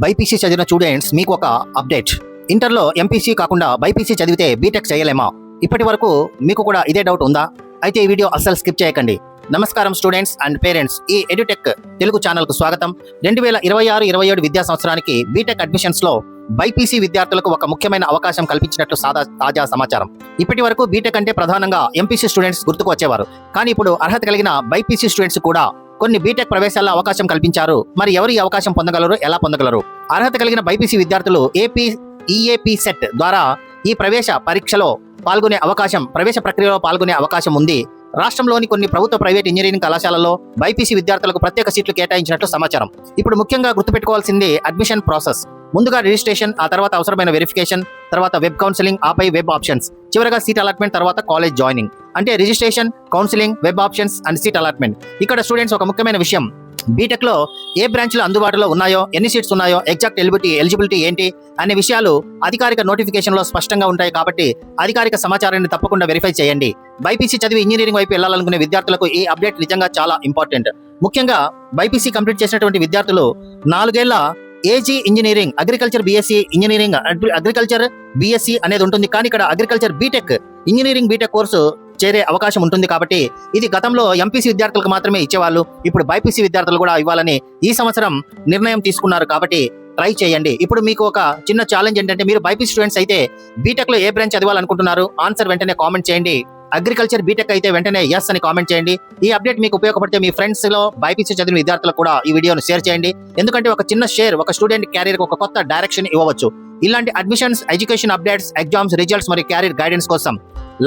BiPC చదివిన students మీకు ఒక అప్డేట్. ఇంటర్లో ఎంపీసీ కాకుండా బైపీసీ చదివితే బీటెక్ చేయలేమా? ఇప్పటి వరకు మీకు కూడా ఇదే డౌట్ ఉందా? అయితే ఈ వీడియో అస్సలు స్కిప్ చేయకండి. నమస్కారం స్టూడెంట్స్ అండ్ పేరెంట్స్, ఈ ఎడ్యుటెక్ తెలుగు ఛానల్కు స్వాగతం. 2026-27 విద్యా సంవత్సరానికి బీటెక్ అడ్మిషన్స్లో బైపీసీ విద్యార్థులకు ఒక ముఖ్యమైన అవకాశం కల్పించినట్లు తాజా సమాచారం. ఇప్పటి వరకు బీటెక్ అంటే ప్రధానంగా ఎంపీసీ స్టూడెంట్స్ గుర్తుకు వచ్చేవారు. కానీ ఇప్పుడు అర్హత కలిగిన బైపీసీ స్టూడెంట్స్ కూడా కొన్ని బీటెక్ ప్రవేశాల్లో అవకాశం కల్పించారు. మరి ఎవరు ఈ అవకాశం పొందగలరు, ఎలా పొందగలరు? అర్హత కలిగిన బైపీసీ విద్యార్థులు ఈఏపీ సెట్ ద్వారా ఈ ప్రవేశ ప్రక్రియలో పాల్గొనే అవకాశం ఉంది. రాష్ట్రంలోని కొన్ని ప్రభుత్వ ప్రైవేట్ ఇంజనీరింగ్ కళాశాలల్లో బైపీసీ విద్యార్థులకు ప్రత్యేక సీట్లు కేటాయించినట్లు సమాచారం. ఇప్పుడు ముఖ్యంగా గుర్తుపెట్టుకోవాల్సింది అడ్మిషన్ ప్రాసెస్. ముందుగా రిజిస్ట్రేషన్, ఆ తర్వాత అవసరమైన వెరిఫికేషన్, తర్వాత వెబ్ కౌన్సిలింగ్, ఆపై వెబ్ ఆప్షన్స్, చివరగా సీట్ అలాట్మెంట్, తర్వాత కాలేజ్ జాయినింగ్. అంటే registration, counselling, web options and seat allotment. ఇక్కడ స్టూడెంట్స్ ఒక ముఖ్యమైన విషయం, బీటెక్ లో ఏ బ్రాంచ్లు అందుబాటులో ఉన్నాయో, ఎన్ని సీట్స్ ఉన్నాయో, ఎగ్జాక్ట్ ఎలిజిబిలిటీ ఏంటి అనే విషయాలు అధికారిక నోటిఫికేషన్ లో స్పష్టంగా ఉంటాయి. కాబట్టి అధికారిక సమాచారాన్ని తప్పకుండా వెరిఫై చేయండి. బైపీసీ చదివి ఇంజనీరింగ్ వైపు వెళ్లాలనుకునే విద్యార్థులకు ఈ అప్డేట్ నిజంగా చాలా ఇంపార్టెంట్. ముఖ్యంగా బైపీసీ కంప్లీట్ చేసినటువంటి విద్యార్థులు 4 ఏళ్ల AG engineering, agriculture BSc engineering, agriculture BSc అనేది ఉంటుంది. కానీ ఇక్కడ agriculture BTech, engineering BTech course చేరే అవకాశం ఉంటుంది. కాబట్టి ఇది గతంలో ఎంపీసీ విద్యార్థులకు మాత్రమే ఇచ్చేవాళ్ళు. ఇప్పుడు బైపీసీ విద్యార్థులు కూడా ఇవ్వాలని ఈ సంవత్సరం నిర్ణయం తీసుకున్నారు. కాబట్టి ట్రై చేయండి. ఇప్పుడు మీకు ఒక చిన్న ఛాలెంజ్ ఏంటంటే, మీరు బైపీసీ స్టూడెంట్స్ అయితే బీటెక్ లో ఏ బ్రాంచ్ చదవాలనుకుంటున్నారు? ఆన్సర్ వెంటనే కామెంట్ చేయండి. అగ్రికల్చర్ బీటెక్ అయితే వెంటనే ఎస్ అని కామెంట్ చేయండి. ఈ అప్డేట్ మీకు ఉపయోగపడితే మీ ఫ్రెండ్స్ లో బైపీసీ చదివిన విద్యార్థులకు కూడా ఈ వీడియోను షేర్ చేయండి. ఎందుకంటే ఒక చిన్న షేర్ ఒక స్టూడెంట్ క్యారియర్ కు ఒక కొత్త డైరెక్షన్ ఇవ్వవచ్చు. ఇలాంటి admissions, education updates, exams results మరియు క్యారియర్ గైడెన్స్ కోసం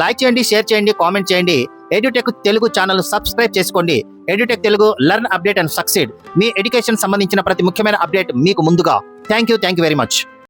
లైక్ చేయండి, షేర్ చేయండి, కామెంట్ చేయండి. ఎడ్యుటెక్ తెలుగు ఛానల్ సబ్స్క్రైబ్ చేసుకోండి. Edutech Telugu, learn, update and succeed. Me education సంబంధించిన ప్రతి ముఖ్యమైన అప్డేట్ మీకు ముందుగా. Thank you very much.